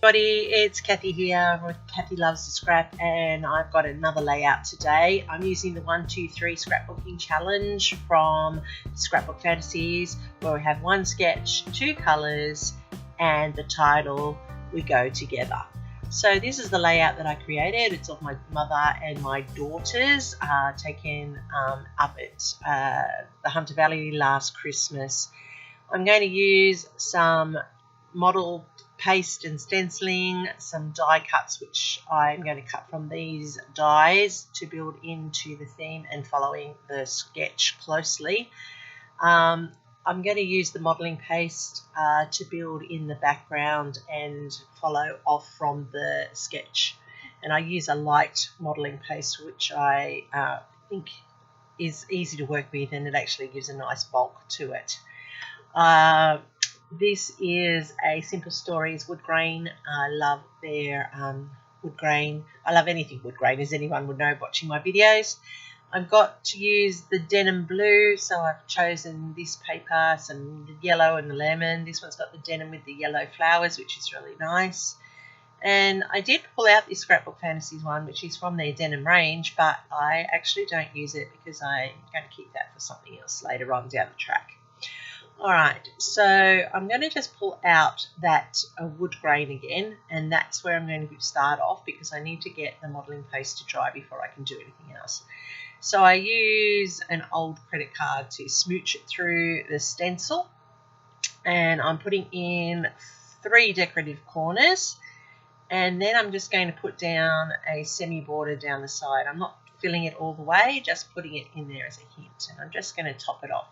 Everybody, it's Kathy here with Kathy Loves to Scrap, and I've got another layout today. I'm using the 1, 2, 3 scrapbooking challenge from Scrapbook Fantasies, where we have one sketch, 2 colours, and the title "We Go Together." So this is the layout that I created. It's of my mother and my daughters taken up at the Hunter Valley last Christmas. I'm going to use some model paste and stenciling, some die cuts which I'm going to cut from these dies to build into the theme and following the sketch closely. I'm going to use the modelling paste to build in the background and follow off from the sketch, and I use a light modelling paste which I think is easy to work with, and it actually gives a nice bulk to it. This is a Simple Stories wood grain. I love their wood grain. I love anything wood grain, as anyone would know watching my videos. I've got to use the denim blue, so I've chosen this paper, some yellow and the lemon. This one's got the denim with the yellow flowers, which is really nice. And I did pull out this Scrapbook Fantasies one, which is from their denim range, but I actually don't use it because I'm going to keep that for something else later on down the track. Alright, so I'm going to just pull out that wood grain again, and that's where I'm going to start off because I need to get the modelling paste to dry before I can do anything else. So I use an old credit card to smooch it through the stencil, and I'm putting in 3 decorative corners, and then I'm just going to put down a semi border down the side. I'm not filling it all the way, just putting it in there as a hint, and I'm just going to top it off.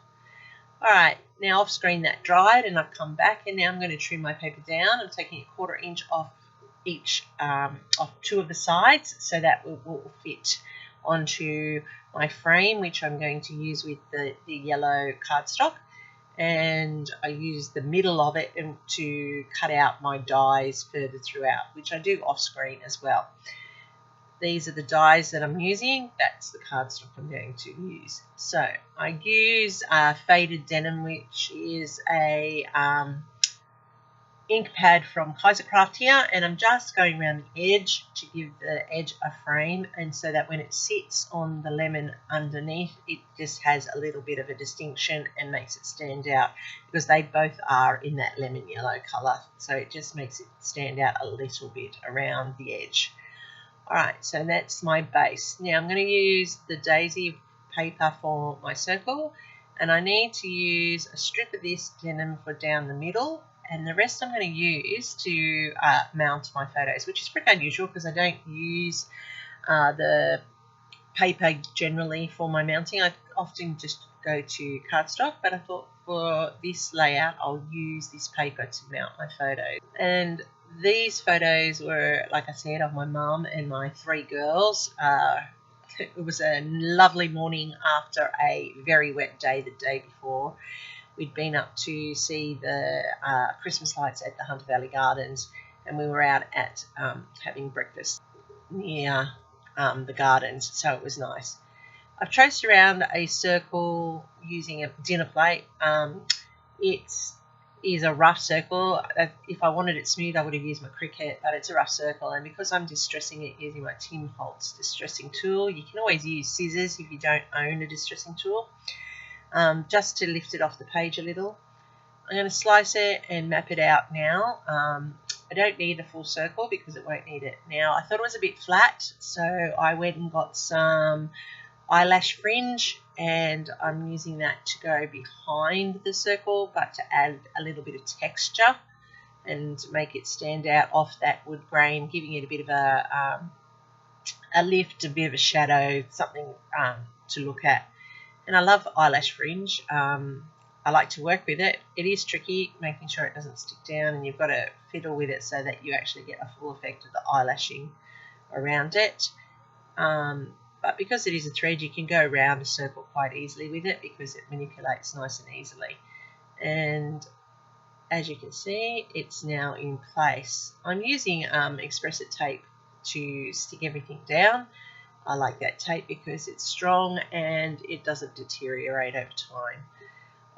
Alright, now off screen that dried, and I've come back, and now I'm going to trim my paper down. I'm taking a 1/4 inch off each, off 2 of the sides, so that will fit onto my frame, which I'm going to use with the yellow cardstock. And I use the middle of it to cut out my dies further throughout, which I do off screen as well. These are the dies that I'm using. That's the cardstock I'm going to use. So I use faded denim, which is a ink pad from Kaisercraft here, and I'm just going around the edge to give the edge a frame, and so that when it sits on the lemon underneath, it just has a little bit of a distinction and makes it stand out, because they both are in that lemon yellow colour, so it just makes it stand out a little bit around the edge. Alright, so that's my base. Now I'm going to use the daisy paper for my circle, and I need to use a strip of this denim for down the middle, and the rest I'm going to use to mount my photos, which is pretty unusual because I don't use the paper generally for my mounting. I often just go to cardstock, but I thought for this layout I'll use this paper to mount my photos. And these photos were, like I said, of my mum and my 3 girls. It was a lovely morning after a very wet day the day before. We'd been up to see the Christmas lights at the Hunter Valley Gardens, and we were out at having breakfast near the gardens, so it was nice. I've traced around a circle using a dinner plate. It is a rough circle. If I wanted it smooth, I would have used my Cricut, but it's a rough circle, and because I'm distressing it using my Tim Holtz distressing tool, you can always use scissors if you don't own a distressing tool, just to lift it off the page a little. I'm going to slice it and map it out now. I don't need a full circle because it won't need it. Now, I thought it was a bit flat, so I went and got some eyelash fringe, and I'm using that to go behind the circle, but to add a little bit of texture and make it stand out off that wood grain, giving it a bit of a lift, a bit of a shadow, something to look at. And I love eyelash fringe. I like to work with it. It is tricky making sure it doesn't stick down, and you've got to fiddle with it so that you actually get a full effect of the eyelashing around it. But because it is a thread, you can go around a circle quite easily with it because it manipulates nice and easily. And as you can see, it's now in place. I'm using Express-It tape to stick everything down. I like that tape because it's strong and it doesn't deteriorate over time.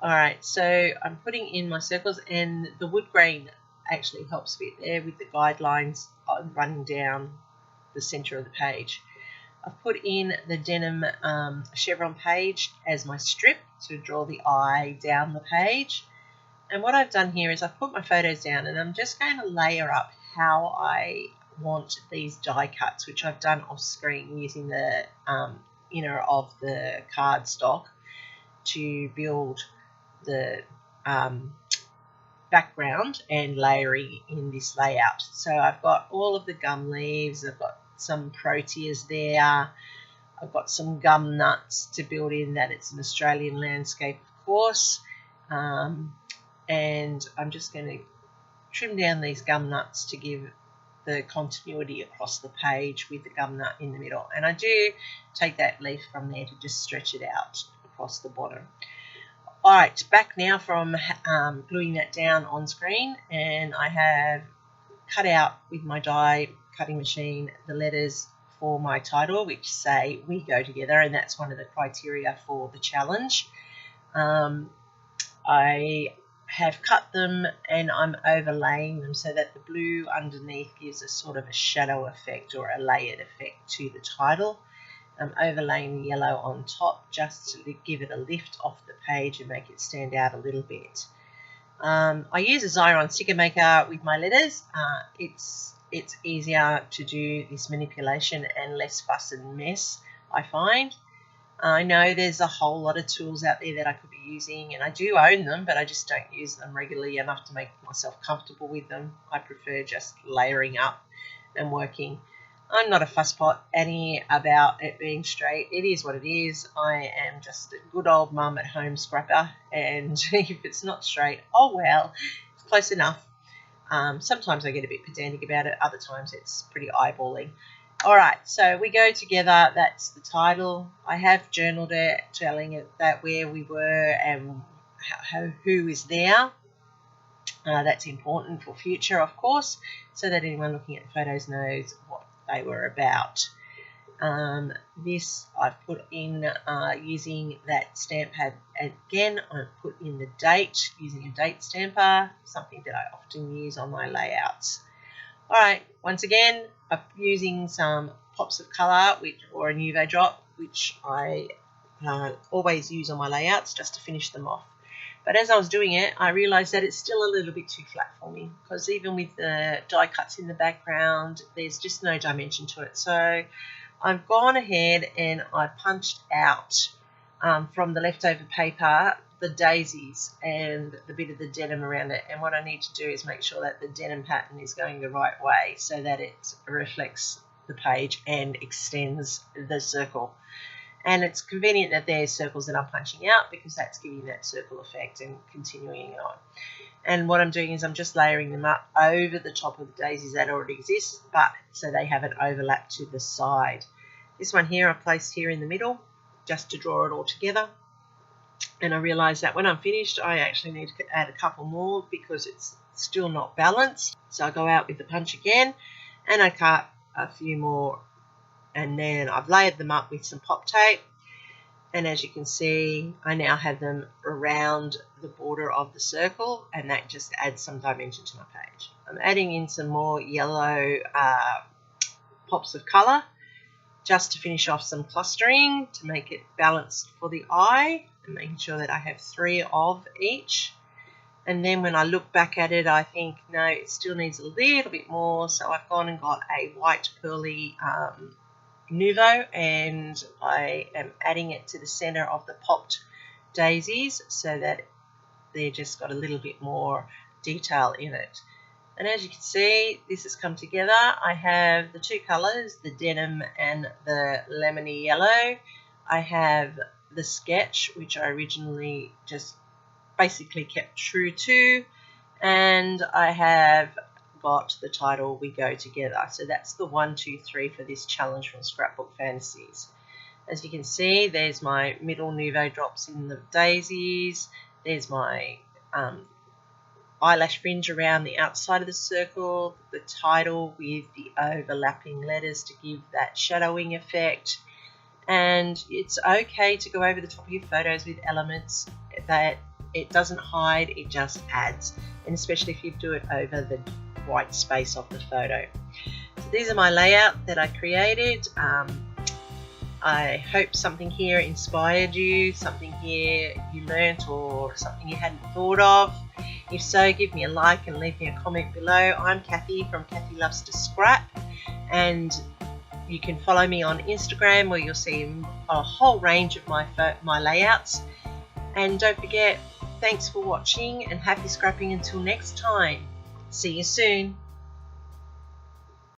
Alright, so I'm putting in my circles, and the wood grain actually helps a bit there with the guidelines running down the center of the page. I've put in the denim chevron page as my strip to draw the eye down the page. And what I've done here is I've put my photos down and I'm just going to layer up how I want these die cuts, which I've done off screen using the inner of the cardstock to build the background and layering in this layout. So I've got all of the gum leaves, I've got some proteas there, I've got some gum nuts to build in that it's an Australian landscape, of course, and I'm just going to trim down these gum nuts to give the continuity across the page with the gum nut in the middle. And I do take that leaf from there to just stretch it out across the bottom. Alright, back now from gluing that down on screen, and I have cut out with my die cutting machine the letters for my title, which say "We Go Together," and that's one of the criteria for the challenge. I have cut them and I'm overlaying them so that the blue underneath gives a sort of a shadow effect or a layered effect to the title. I'm overlaying the yellow on top just to give it a lift off the page and make it stand out a little bit. I use a Xyron sticker maker with my letters. It's easier to do this manipulation and less fuss and mess, I find. I know there's a whole lot of tools out there that I could be using, and I do own them, but I just don't use them regularly enough to make myself comfortable with them. I prefer just layering up and working. I'm not a fusspot, Annie, about it being straight. It is what it is. I am just a good old mum at home scrapper, and if it's not straight, oh well, it's close enough. Sometimes I get a bit pedantic about it, other times it's pretty eyeballing. Alright, so we go together, that's the title. I have journaled it, telling it that where we were and who is there. That's important for future, of course, so that anyone looking at the photos knows what they were about. This I've put in using that stamp pad again. I've put in the date using a date stamper, something that I often use on my layouts. Alright, once again, I'm using some pops of colour or a Nuvo drop, which I always use on my layouts just to finish them off. But as I was doing it, I realised that it's still a little bit too flat for me, because even with the die cuts in the background, there's just no dimension to it. So I've gone ahead and I've punched out from the leftover paper the daisies and the bit of the denim around it, and what I need to do is make sure that the denim pattern is going the right way so that it reflects the page and extends the circle. And it's convenient that there's circles that I'm punching out, because that's giving that circle effect and continuing on. And what I'm doing is I'm just layering them up over the top of the daisies that already exist, but so they have an overlap to the side. This one here I placed here in the middle just to draw it all together. And I realised that when I'm finished, I actually need to add a couple more because it's still not balanced. So I go out with the punch again and I cut a few more, and then I've layered them up with some pop tape. And as you can see, I now have them around the border of the circle, and that just adds some dimension to my page. I'm adding in some more yellow pops of colour just to finish off some clustering to make it balanced for the eye, and making sure that I have 3 of each. And then when I look back at it, I think, no, it still needs a little bit more. So I've gone and got a white pearly Nuvo, and I am adding it to the center of the popped daisies so that they've just got a little bit more detail in it. And as you can see, this has come together. I have the 2 colors, the denim and the lemony yellow. I have the sketch, which I originally just basically kept true to, and I have got the title "We Go Together." So that's the 1, 2, 3 for this challenge from Scrapbook Fantasies. As you can see, there's my middle Nuvo drops in the daisies. There's my eyelash fringe around the outside of the circle, the title with the overlapping letters to give that shadowing effect. And it's okay to go over the top of your photos with elements that It doesn't hide, it just adds, and especially if you do it over the white space of the photo. So these are my layout that I created. I hope something here inspired you, something here you learnt, or something you hadn't thought of. If so, give me a like and leave me a comment below. I'm Kathy from Kathy Loves to Scrap, and you can follow me on Instagram where you'll see a whole range of my layouts. And don't forget, thanks for watching and happy scrapping until next time. See you soon.